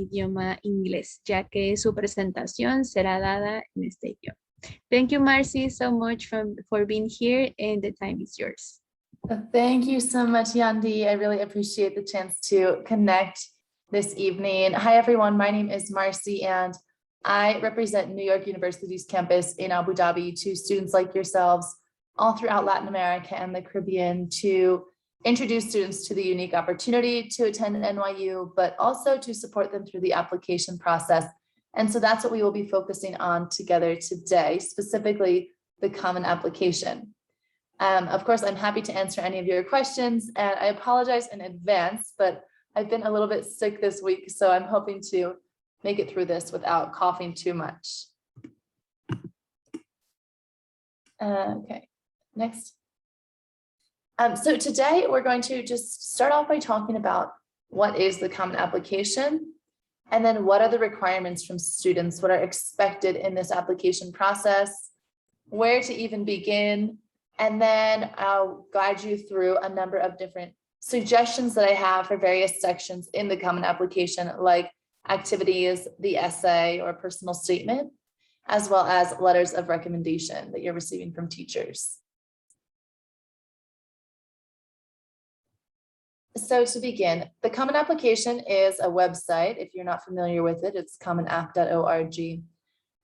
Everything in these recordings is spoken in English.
idioma inglés, ya que su presentación será dada en este idioma. Thank you, Marcy, so much for being here, and the time is yours. Thank you so much, Yandi. I really appreciate the chance to connect this evening. Hi, everyone. My name is Marcy, and I represent New York University's campus in Abu Dhabi to students like yourselves all throughout Latin America and the Caribbean to introduce students to the unique opportunity to attend NYU, but also to support them through the application process. And so that's what we will be focusing on together today, specifically the Common Application. Of course, I'm happy to answer any of your questions, and I apologize in advance, but I've been a little bit sick this week, so I'm hoping to make it through this without coughing too much. Okay, next. So today we're going to just start off by talking about what is the Common Application, and then what are the requirements from students, what are expected in this application process, where to even begin, and then I'll guide you through a number of different suggestions that I have for various sections in the Common Application, like activities, the essay or personal statement, as well as letters of recommendation that you're receiving from teachers. So to begin, the Common Application is a website. If you're not familiar with it, it's commonapp.org.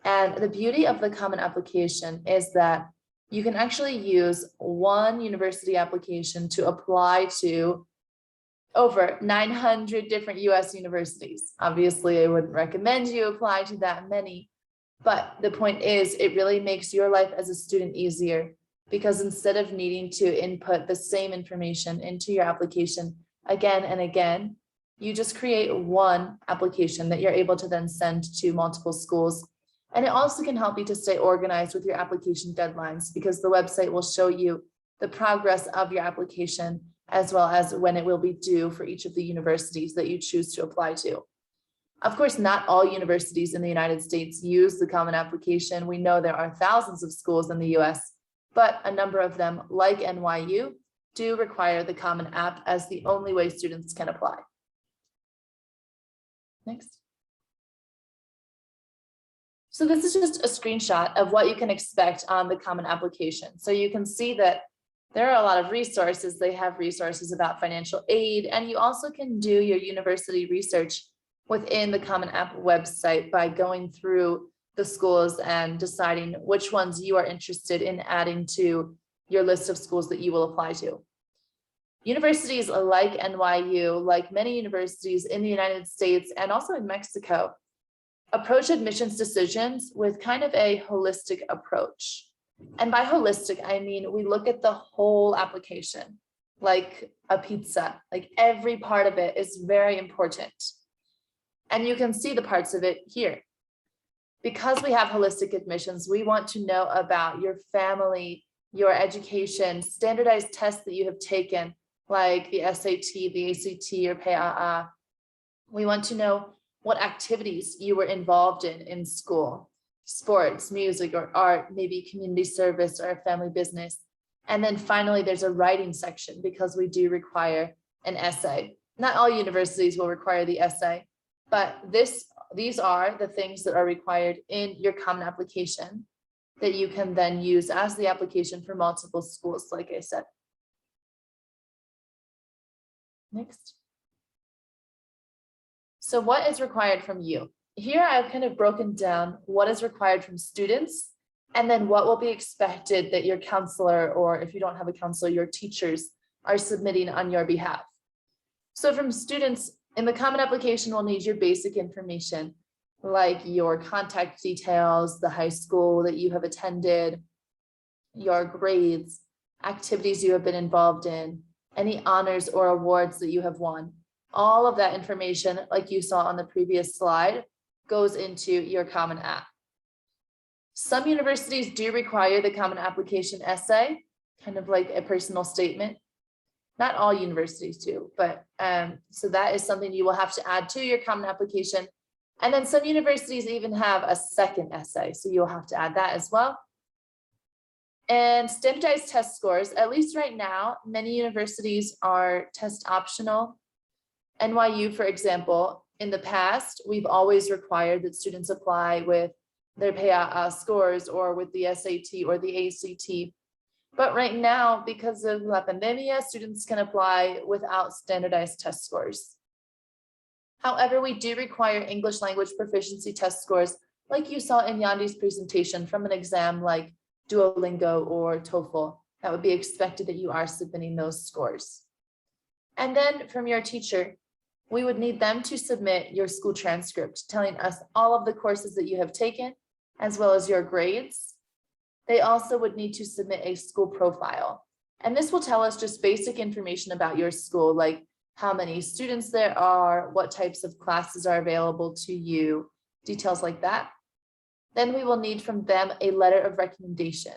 And the beauty of the Common Application is that you can actually use one university application to apply to over 900 different US universities. Obviously, I wouldn't recommend you apply to that many, but the point is it really makes your life as a student easier, because instead of needing to input the same information into your application again and again, you just create one application that you're able to then send to multiple schools. And it also can help you to stay organized with your application deadlines, because the website will show you the progress of your application as well as when it will be due for each of the universities that you choose to apply to. Of course, not all universities in the United States use the Common Application. We know there are thousands of schools in the US, but a number of them, like NYU, do require the Common App as the only way students can apply. Next. So this is just a screenshot of what you can expect on the Common Application. So you can see that there are a lot of resources. They have resources about financial aid, and you also can do your university research within the Common App website by going through the schools and deciding which ones you are interested in adding to your list of schools that you will apply to. Universities like NYU, like many universities in the United States and also in Mexico, approach admissions decisions with kind of a holistic approach. And by holistic, I mean, we look at the whole application, like a pizza, like every part of it is very important. And you can see the parts of it here. Because we have holistic admissions, we want to know about your family, your education, standardized tests that you have taken, like the SAT, the ACT, or PAA. We want to know what activities you were involved in school, sports, music, or art, maybe community service or a family business. And then finally, there's a writing section because we do require an essay. Not all universities will require the essay, but these are the things that are required in your Common Application that you can then use as the application for multiple schools, like I said. Next. So what is required from you? Here I've kind of broken down what is required from students, and then what will be expected that your counselor, or if you don't have a counselor, your teachers are submitting on your behalf. So from students, in the Common Application, we'll need your basic information, like your contact details, the high school that you have attended, your grades, activities you have been involved in, any honors or awards that you have won. All of that information, like you saw on the previous slide, goes into your Common App. Some universities do require the Common Application essay, kind of like a personal statement. Not all universities do, but so that is something you will have to add to your Common Application. And then some universities even have a second essay, so you'll have to add that as well. And standardized test scores, at least right now, many universities are test optional. NYU, for example, In the past, we've always required that students apply with their PAA scores or with the SAT or the ACT. But right now, because of la pandemia, students can apply without standardized test scores. However, we do require English language proficiency test scores, like you saw in Yandi's presentation, from an exam like Duolingo or TOEFL. That would be expected that you are submitting those scores. And then from your teacher, we would need them to submit your school transcript, telling us all of the courses that you have taken, as well as your grades. They also would need to submit a school profile. And this will tell us just basic information about your school, like how many students there are, what types of classes are available to you, details like that. Then we will need from them a letter of recommendation,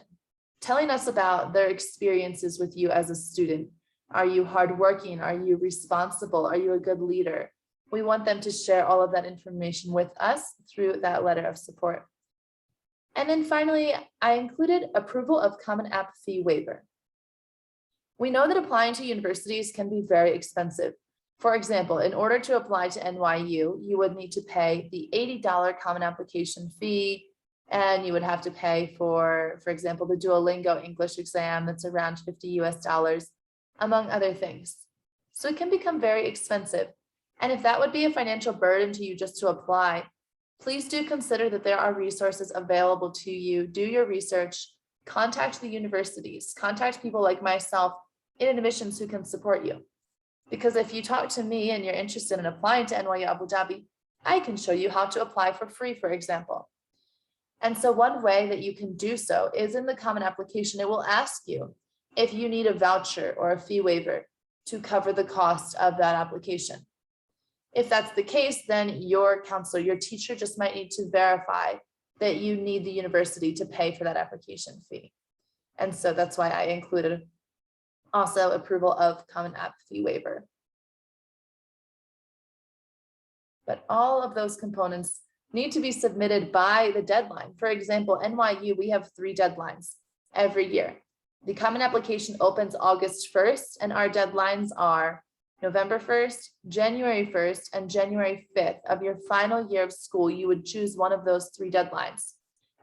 telling us about their experiences with you as a student. Are you hardworking? Are you responsible? Are you a good leader? We want them to share all of that information with us through that letter of support. And then finally, I included approval of Common App fee waiver. We know that applying to universities can be very expensive. For example, in order to apply to NYU, you would need to pay the $80 Common Application fee, and you would have to pay for example, the Duolingo English exam that's around $50 US, among other things. So it can become very expensive. And if that would be a financial burden to you just to apply, please do consider that there are resources available to you. Do your research, contact the universities, contact people like myself in admissions who can support you. Because if you talk to me and you're interested in applying to NYU Abu Dhabi, I can show you how to apply for free, for example. And so one way that you can do so is in the Common Application. It will ask you if you need a voucher or a fee waiver to cover the cost of that application. If that's the case, then your counselor, your teacher just might need to verify that you need the university to pay for that application fee. And so that's why I included also approval of Common App fee waiver. But all of those components need to be submitted by the deadline. For example, NYU, we have 3 deadlines every year. The Common Application opens August 1st, and our deadlines are November 1st, January 1st, and January 5th of your final year of school. You would choose one of those 3 deadlines.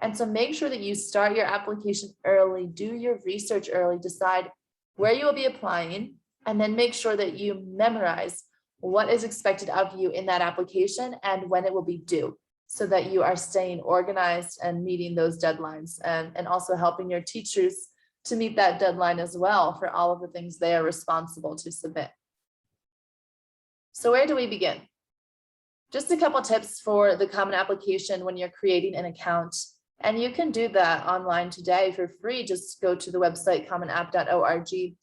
And so make sure that you start your application early, do your research early, decide where you will be applying, and then make sure that you memorize what is expected of you in that application and when it will be due, so that you are staying organized and meeting those deadlines, and also helping your teachers to meet that deadline as well for all of the things they are responsible to submit. So where do we begin? Just a couple tips for the Common Application when you're creating an account. And you can do that online today for free. Just go to the website commonapp.org.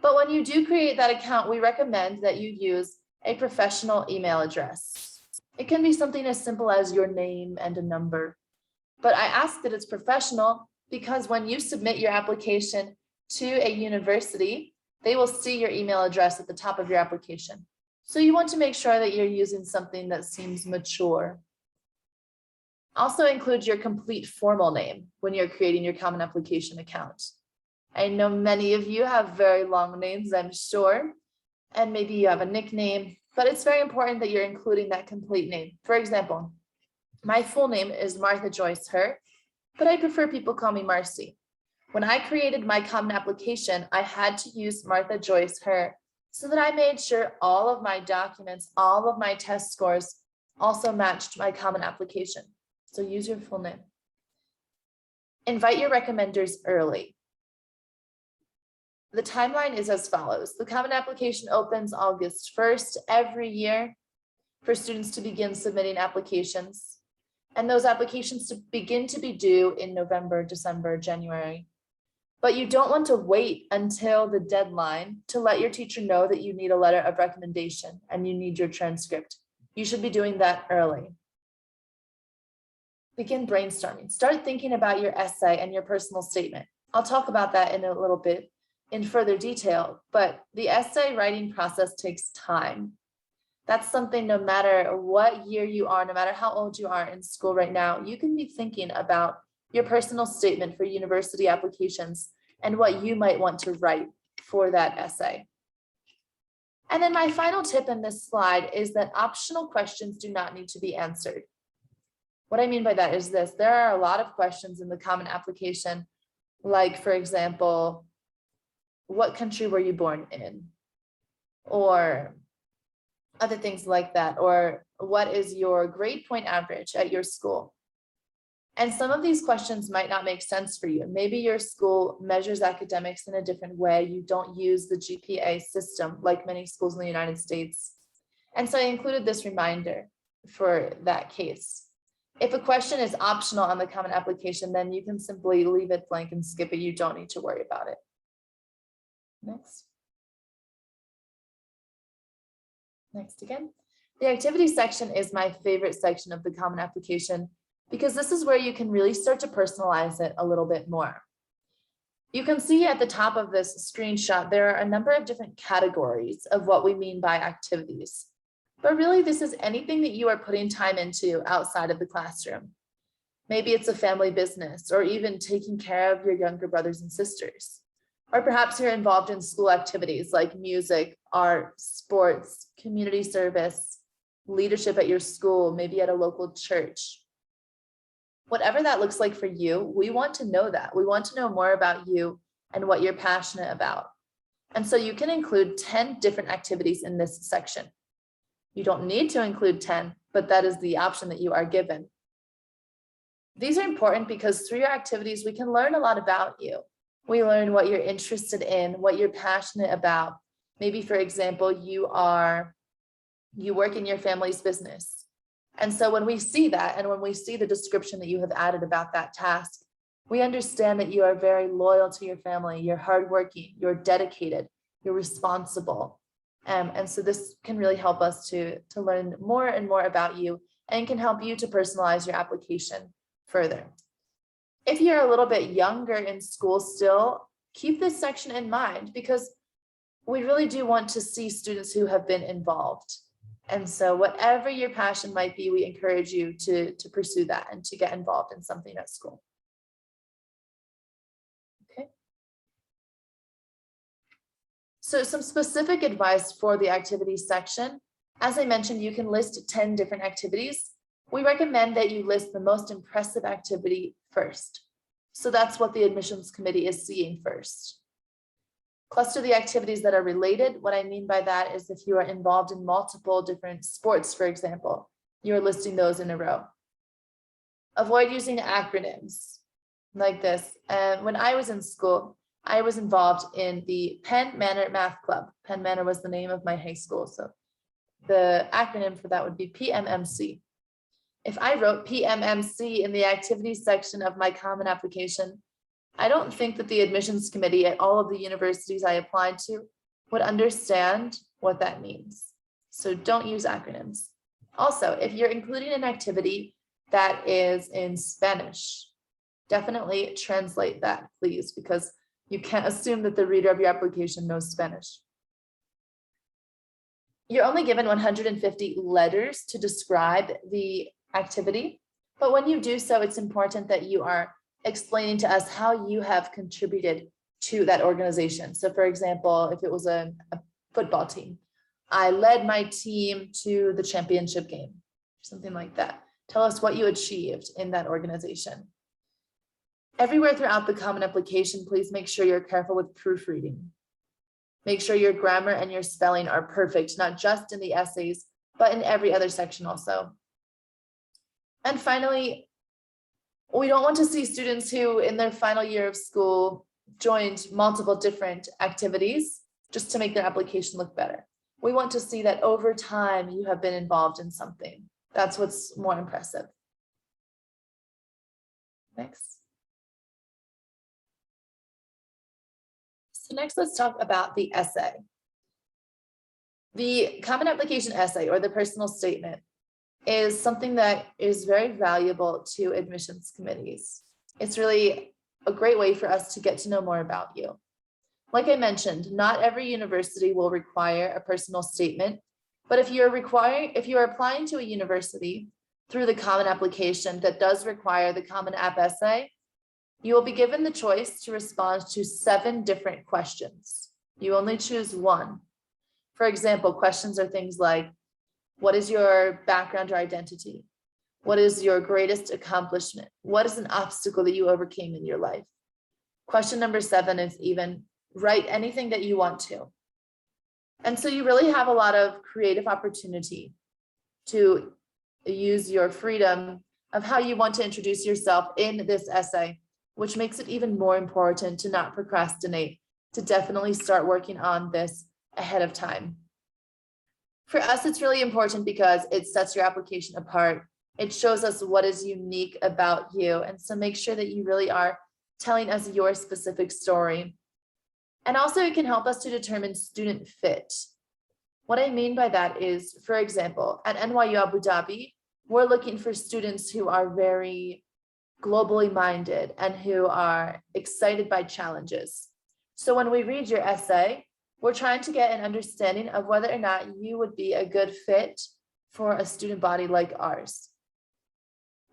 But when you do create that account, we recommend that you use a professional email address. It can be something as simple as your name and a number. But I ask that it's professional because when you submit your application to a university, they will see your email address at the top of your application. So you want to make sure that you're using something that seems mature. Also include your complete formal name when you're creating your Common Application account. I know many of you have very long names, I'm sure, and maybe you have a nickname, but it's very important that you're including that complete name. For example, my full name is Martha Joyce Her, but I prefer people call me Marcy. When I created my Common Application, I had to use Martha Joyce Her so that I made sure all of my documents, all of my test scores also matched my Common Application. So use your full name. Invite your recommenders early. The timeline is as follows. The Common Application opens August 1st every year for students to begin submitting applications. And those applications to begin to be due in November, December, January. But you don't want to wait until the deadline to let your teacher know that you need a letter of recommendation and you need your transcript. You should be doing that early. Begin brainstorming. Start thinking about your essay and your personal statement. I'll talk about that in a little bit in further detail, but the essay writing process takes time. That's something no matter what year you are, no matter how old you are in school right now, you can be thinking about your personal statement for university applications and what you might want to write for that essay. And then my final tip in this slide is that optional questions do not need to be answered. What I mean by that is this: there are a lot of questions in the Common Application, like, for example, what country were you born in? Or other things like that, or what is your grade point average at your school? And some of these questions might not make sense for you. Maybe your school measures academics in a different way. You don't use the GPA system like many schools in the United States. And so I included this reminder for that case. If a question is optional on the Common Application, then you can simply leave it blank and skip it. You don't need to worry about it. Next. Next again. The activity section is my favorite section of the Common Application because this is where you can really start to personalize it a little bit more. You can see at the top of this screenshot, there are a number of different categories of what we mean by activities. But really, this is anything that you are putting time into outside of the classroom. Maybe it's a family business, or even taking care of your younger brothers and sisters. Or perhaps you're involved in school activities like music, art, sports, community service, leadership at your school, maybe at a local church. Whatever that looks like for you, we want to know that. We want to know more about you and what you're passionate about. And so you can include 10 different activities in this section. You don't need to include 10, but that is the option that you are given. These are important because through your activities, we can learn a lot about you. We learn what you're interested in, what you're passionate about. Maybe, for example, you work in your family's business. And so when we see that, and when we see the description that you have added about that task, we understand that you are very loyal to your family, you're hardworking, you're dedicated, you're responsible. And so this can really help us to learn more and more about you, and can help you to personalize your application further. If you're a little bit younger in school still, keep this section in mind because we really do want to see students who have been involved. And so whatever your passion might be, we encourage you to pursue that and to get involved in something at school. Okay. So some specific advice for the activities section. As I mentioned, you can list 10 different activities. We recommend that you list the most impressive activity first. So that's what the admissions committee is seeing first. Cluster the activities that are related. What I mean by that is if you are involved in multiple different sports, for example, you're listing those in a row. Avoid using acronyms like this. And when I was in school, I was involved in the Penn Manor Math Club. Penn Manor was the name of my high school. So the acronym for that would be PMMC. If I wrote PMMC in the activities section of my Common Application, I don't think that the admissions committee at all of the universities I applied to would understand what that means. So don't use acronyms. Also, if you're including an activity that is in Spanish, definitely translate that, please, because you can't assume that the reader of your application knows Spanish. You're only given 150 letters to describe the activity, but when you do so, it's important that you are explaining to us how you have contributed to that organization. So for example, if it was a football team, I led my team to the championship game, something like that. Tell us what you achieved in that organization. Everywhere throughout the Common Application, please make sure you're careful with proofreading. Make sure your grammar and your spelling are perfect, not just in the essays, but in every other section also. And finally, we don't want to see students who in their final year of school joined multiple different activities just to make their application look better. We want to see that over time you have been involved in something. That's what's more impressive. Next. So next, let's talk about the essay. The Common Application essay, or the personal statement, is something that is very valuable to admissions committees. It's really a great way for us to get to know more about you. Like I mentioned, not every university will require a personal statement, but if you are applying to a university through the Common Application that does require the Common App essay, you will be given the choice to respond to 7 different questions. You only choose one. For example, questions are things like, what is your background or identity? What is your greatest accomplishment? What is an obstacle that you overcame in your life? Question number 7 is even write anything that you want to. And so you really have a lot of creative opportunity to use your freedom of how you want to introduce yourself in this essay, which makes it even more important to not procrastinate, to definitely start working on this ahead of time. For us, it's really important because it sets your application apart. It shows us what is unique about you. And so make sure that you really are telling us your specific story. And also it can help us to determine student fit. What I mean by that is, for example, at NYU Abu Dhabi, we're looking for students who are very globally minded and who are excited by challenges. So when we read your essay, we're trying to get an understanding of whether or not you would be a good fit for a student body like ours.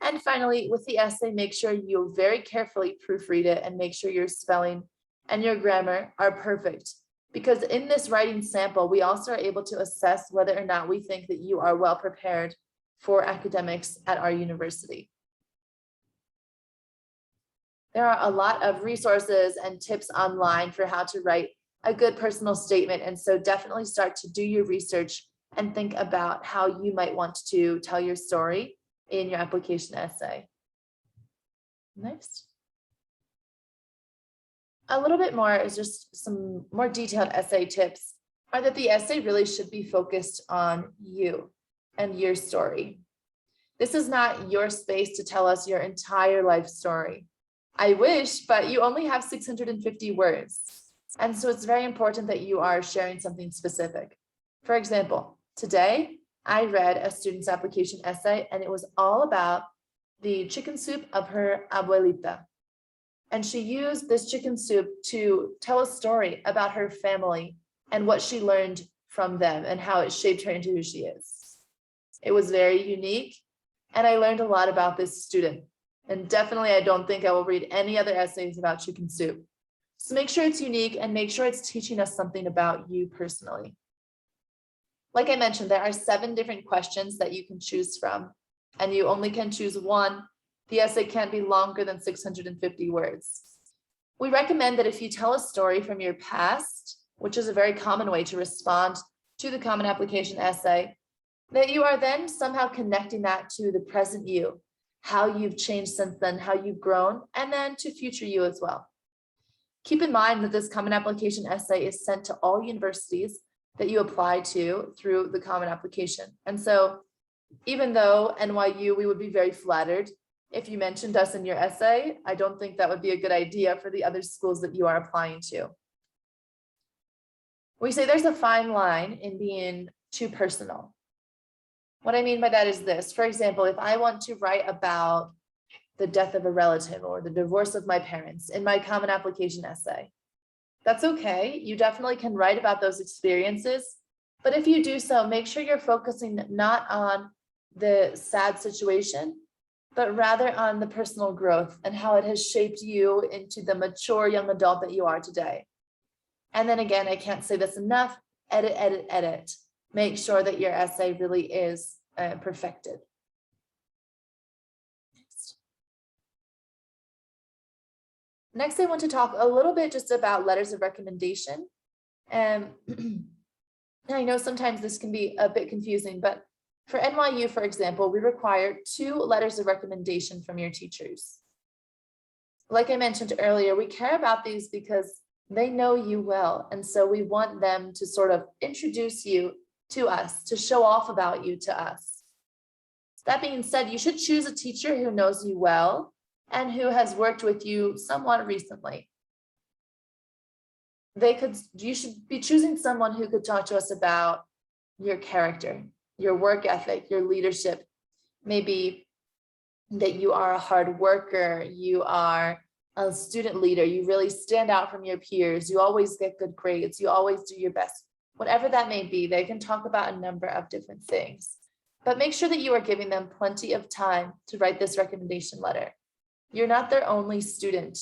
And finally, with the essay, make sure you very carefully proofread it and make sure your spelling and your grammar are perfect. Because in this writing sample, we also are able to assess whether or not we think that you are well prepared for academics at our university. There are a lot of resources and tips online for how to write a good personal statement. And so definitely start to do your research and think about how you might want to tell your story in your application essay. Next. A little bit more is just some more detailed essay tips are that the essay really should be focused on you and your story. This is not your space to tell us your entire life story. I wish, but you only have 650 words. And so it's very important that you are sharing something specific. For example, today I read a student's application essay and it was all about the chicken soup of her abuelita. And she used this chicken soup to tell a story about her family and what she learned from them and how it shaped her into who she is. It was very unique. And I learned a lot about this student. And definitely, I don't think I will read any other essays about chicken soup. So make sure it's unique and make sure it's teaching us something about you personally. Like I mentioned, there are 7 different questions that you can choose from, and you only can choose one. The essay can't be longer than 650 words. We recommend that if you tell a story from your past, which is a very common way to respond to the common application essay, that you are then somehow connecting that to the present you, how you've changed since then, how you've grown, and then to future you as well. Keep in mind that this common application essay is sent to all universities that you apply to through the common application. And so even though NYU, we would be very flattered if you mentioned us in your essay, I don't think that would be a good idea for the other schools that you are applying to. We say there's a fine line in being too personal. What I mean by that is this. For example, if I want to write about the death of a relative or the divorce of my parents in my common application essay, that's okay. You definitely can write about those experiences. But if you do so, make sure you're focusing not on the sad situation, but rather on the personal growth and how it has shaped you into the mature young adult that you are today. And then again, I can't say this enough, edit, edit, edit. Make sure that your essay really is perfected. Next, I want to talk a little bit just about letters of recommendation. And I know sometimes this can be a bit confusing, but for NYU, for example, we require 2 letters of recommendation from your teachers. Like I mentioned earlier, we care about these because they know you well. And so we want them to sort of introduce you to us, to show off about you to us. That being said, you should choose a teacher who knows you well and who has worked with you somewhat recently. You should be choosing someone who could talk to us about your character, your work ethic, your leadership. Maybe that you are a hard worker, you are a student leader, you really stand out from your peers, you always get good grades, you always do your best. Whatever that may be, they can talk about a number of different things. But make sure that you are giving them plenty of time to write this recommendation letter. You're not their only student.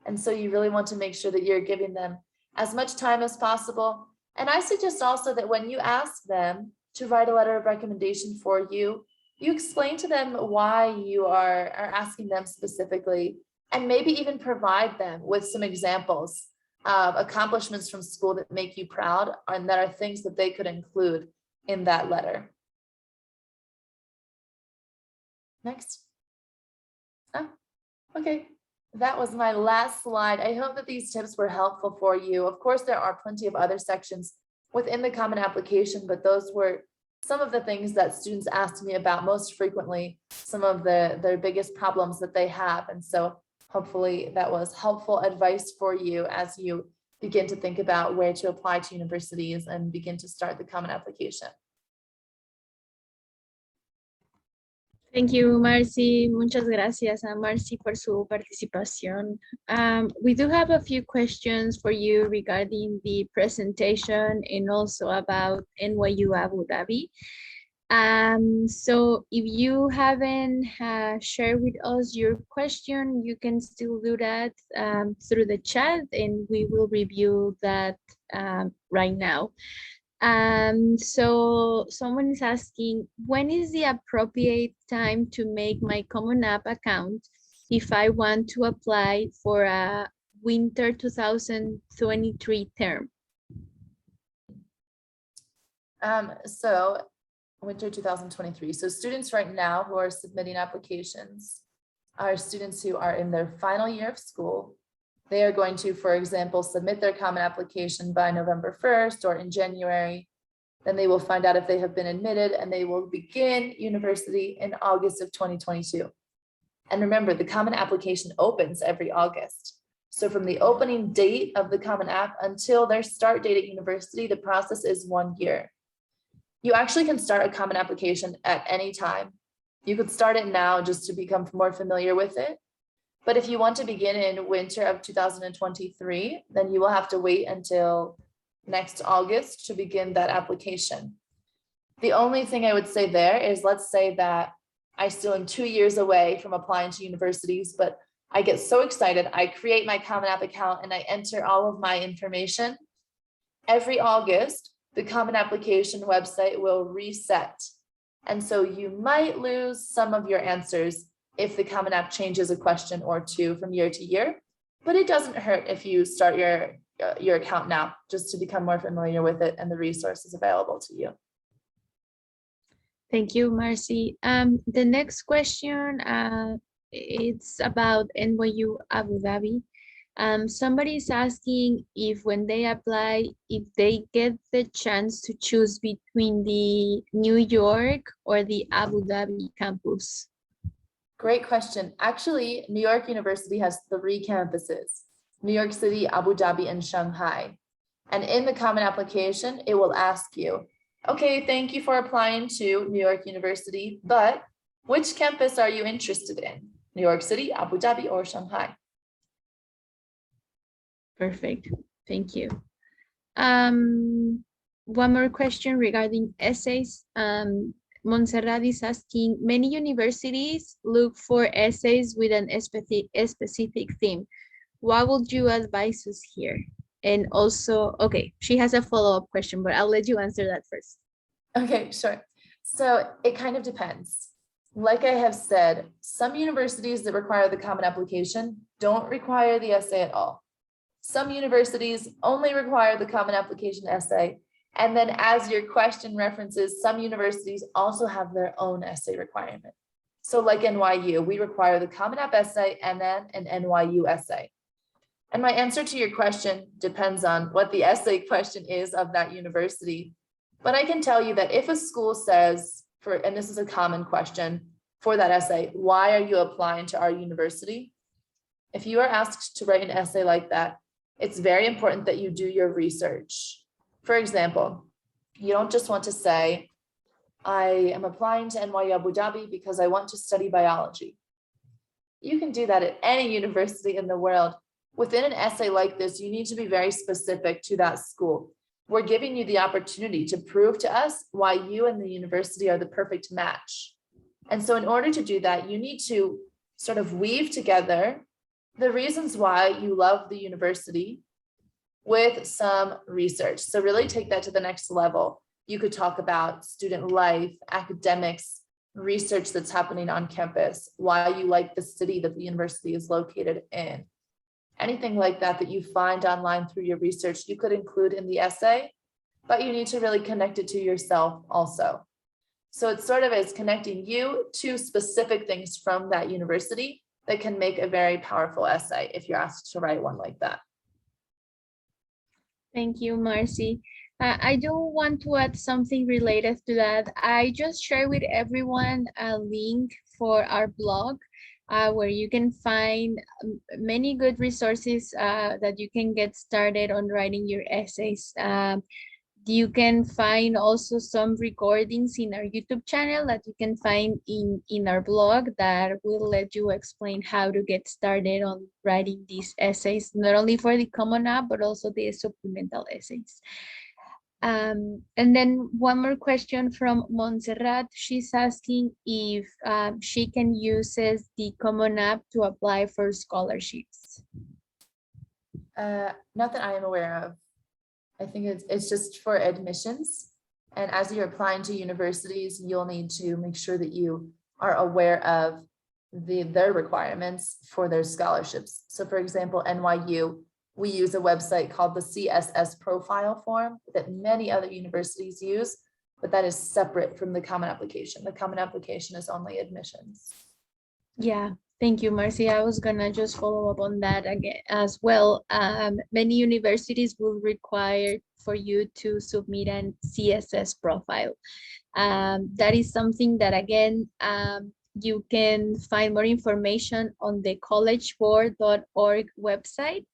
And so you really want to make sure that you're giving them as much time as possible And I suggest also that when you ask them to write a letter of recommendation for you, you explain to them why you are asking them specifically, and maybe even provide them with some examples of accomplishments from school that make you proud and that are things that they could include in that letter. Next. Oh, okay. That was my last slide. I hope that these tips were helpful for you. Of course, there are plenty of other sections within the Common Application, but those were some of the things that students asked me about most frequently, some of their biggest problems that they have. And so hopefully that was helpful advice for you as you begin to think about where to apply to universities and begin to start the Common Application. Thank you, Marcy. Muchas gracias a Marcy por su participación. We do have a few questions for you regarding the presentation and also about NYU Abu Dhabi. So if you haven't shared with us your question, you can still do that through the chat, and we will review that right now. So someone is asking, when is the appropriate time to make my Common App account if I want to apply for a winter 2023 term? So winter 2023. So students right now who are submitting applications are students who are in their final year of school. They are going to, for example, submit their Common Application by November 1st or in January. Then they will find out if they have been admitted, and they will begin university in August of 2022. And remember, the Common Application opens every August. So from the opening date of the Common App until their start date at university, the process is 1 year. You actually can start a Common Application at any time. You could start it now just to become more familiar with it. But if you want to begin in winter of 2023, then you will have to wait until next August to begin that application. The only thing I would say there is, let's say that I still am 2 years away from applying to universities, but I get so excited. I create my Common App account and I enter all of my information. Every August, the Common Application website will reset. And so you might lose some of your answers if the Common App changes a question or two from year to year, but it doesn't hurt if you start your account now, just to become more familiar with it and the resources available to you. Thank you, Marcy. The next question, it's about NYU Abu Dhabi. Somebody is asking if when they apply, if they get the chance to choose between the New York or the Abu Dhabi campus. Great question. Actually, New York University has 3 campuses: New York City, Abu Dhabi, and Shanghai. And in the Common Application, it will ask you, okay, thank you for applying to New York University, but which campus are you interested in? New York City, Abu Dhabi, or Shanghai? Perfect. Thank you. One more question regarding essays. Montserrat is asking, many universities look for essays with a specific theme. What would you advise us here? And also, okay, she has a follow-up question, but I'll let you answer that first. Okay, sure. So it kind of depends. Like I have said, some universities that require the Common Application don't require the essay at all. Some universities only require the Common Application essay. And then as your question references, some universities also have their own essay requirement. So like NYU, we require the Common App essay and then an NYU essay. And my answer to your question depends on what the essay question is of that university. But I can tell you that if a school says, and this is a common question for that essay, why are you applying to our university? If you are asked to write an essay like that, it's very important that you do your research. For example, you don't just want to say, I am applying to NYU Abu Dhabi because I want to study biology. You can do that at any university in the world. Within an essay like this, you need to be very specific to that school. We're giving you the opportunity to prove to us why you and the university are the perfect match. And so in order to do that, you need to sort of weave together the reasons why you love the university with some research. So really take that to the next level. You could talk about student life, academics, research that's happening on campus, why you like the city that the university is located in. Anything like that that you find online through your research, you could include in the essay, but you need to really connect it to yourself also. So it sort of is connecting you to specific things from that university that can make a very powerful essay if you're asked to write one like that. Thank you, Marcy. I do want to add something related to that. I just shared with everyone a link for our blog where you can find many good resources that you can get started on writing your essays. You can find also some recordings in our YouTube channel that you can find in our blog that will let you explain how to get started on writing these essays, not only for the Common App, but also the supplemental essays. And then one more question from Montserrat. She's asking if she can use the Common App to apply for scholarships. Not that I am aware of. I think it's just for admissions. And as you're applying to universities, you'll need to make sure that you are aware of their requirements for their scholarships. So for example, NYU, we use a website called the CSS profile form that many other universities use, but that is separate from the Common Application. The Common Application is only admissions. Yeah. Thank you, Marcy. I was gonna just follow up on that again as well. Many universities will require for you to submit an CSS profile. That is something that, again, you can find more information on the collegeboard.org website,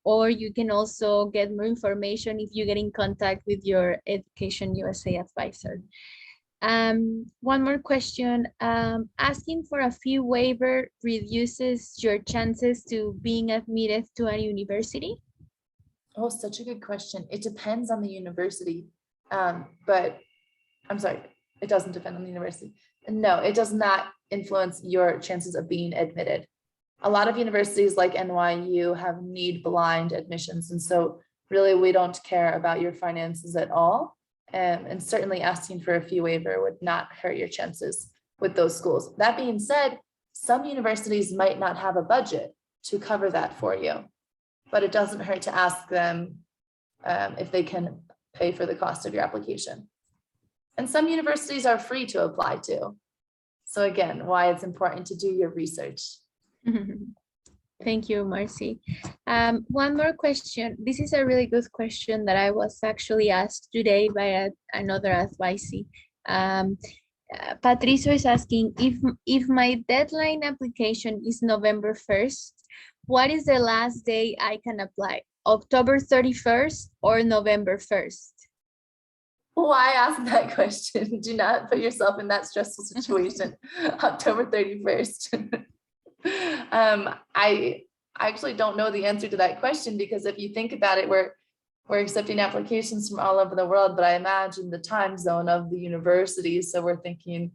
or you can also get more information if you get in contact with your Education USA advisor. One more question. Asking for a fee waiver reduces your chances to being admitted to a university? Oh, such a good question. It depends on the university. But I'm sorry, it doesn't depend on the university. No, it does not influence your chances of being admitted. A lot of universities like NYU have need blind admissions. And so really we don't care about your finances at all. And certainly asking for a fee waiver would not hurt your chances with those schools. That being said, some universities might not have a budget to cover that for you, but it doesn't hurt to ask them if they can pay for the cost of your application. And some universities are free to apply to. So again, why it's important to do your research. Thank you, Marcy. One more question. This is a really good question that I was actually asked today by another advisee. Patricio is asking, if my deadline application is November 1st, what is the last day I can apply? October 31st or November 1st? Why ask that question? Do not put yourself in that stressful situation. October 31st. I actually don't know the answer to that question, because if you think about it, we're accepting applications from all over the world, but I imagine the time zone of the university. So we're thinking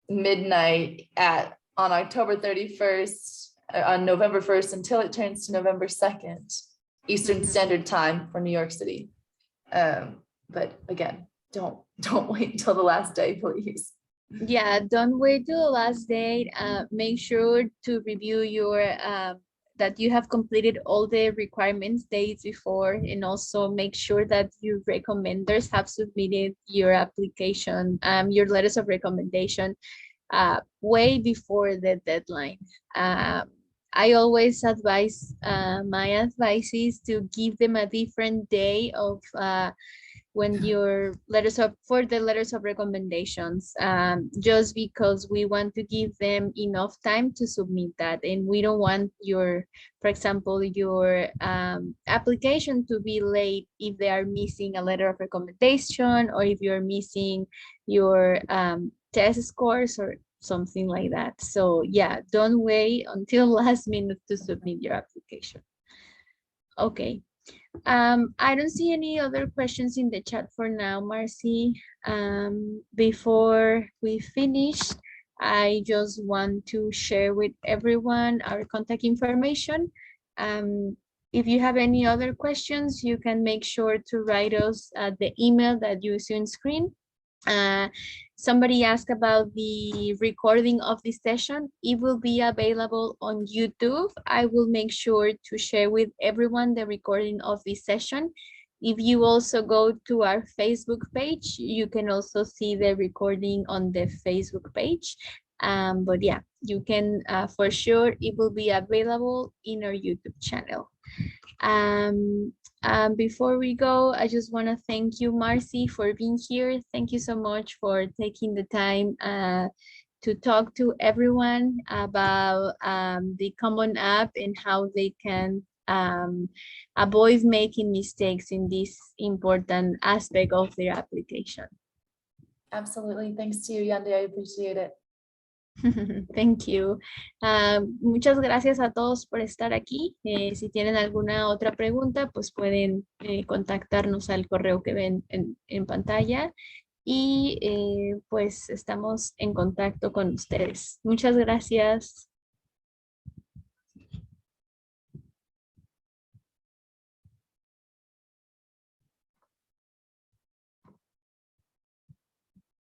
midnight on October 31st, on November 1st, until it turns to November 2nd, Eastern Standard Time for New York City. But again, don't wait until the last day, please. Yeah, don't wait till the last day. Make sure to review your that you have completed all the requirements days before, and also make sure that your recommenders have submitted your application, your letters of recommendation way before the deadline. I always advise my advisees to give them a different day of when your letters of recommendations, just because we want to give them enough time to submit that, and we don't want for example, your application to be late if they are missing a letter of recommendation, or if you're missing your test scores or something like that. So yeah, don't wait until last minute to submit your application. Okay. I don't see any other questions in the chat for now, Marcy. Before we finish, I just want to share with everyone our contact information. If you have any other questions, you can make sure to write us at the email that you see on screen. Somebody asked about the recording of this session. It will be available on YouTube. I will make sure to share with everyone the recording of this session. If you also go to our Facebook page, you can also see the recording on the Facebook page. But yeah, you can, for sure, it will be available in our YouTube channel. Before we go, I just want to thank you, Marcy, for being here. Thank you so much for taking the time to talk to everyone about the Common App and how they can avoid making mistakes in this important aspect of their application. Absolutely. Thanks to you, Yandi. I appreciate it. Thank you. Muchas gracias a todos por estar aquí. Si tienen alguna otra pregunta, pues pueden contactarnos al correo que ven en pantalla y pues estamos en contacto con ustedes. Muchas gracias.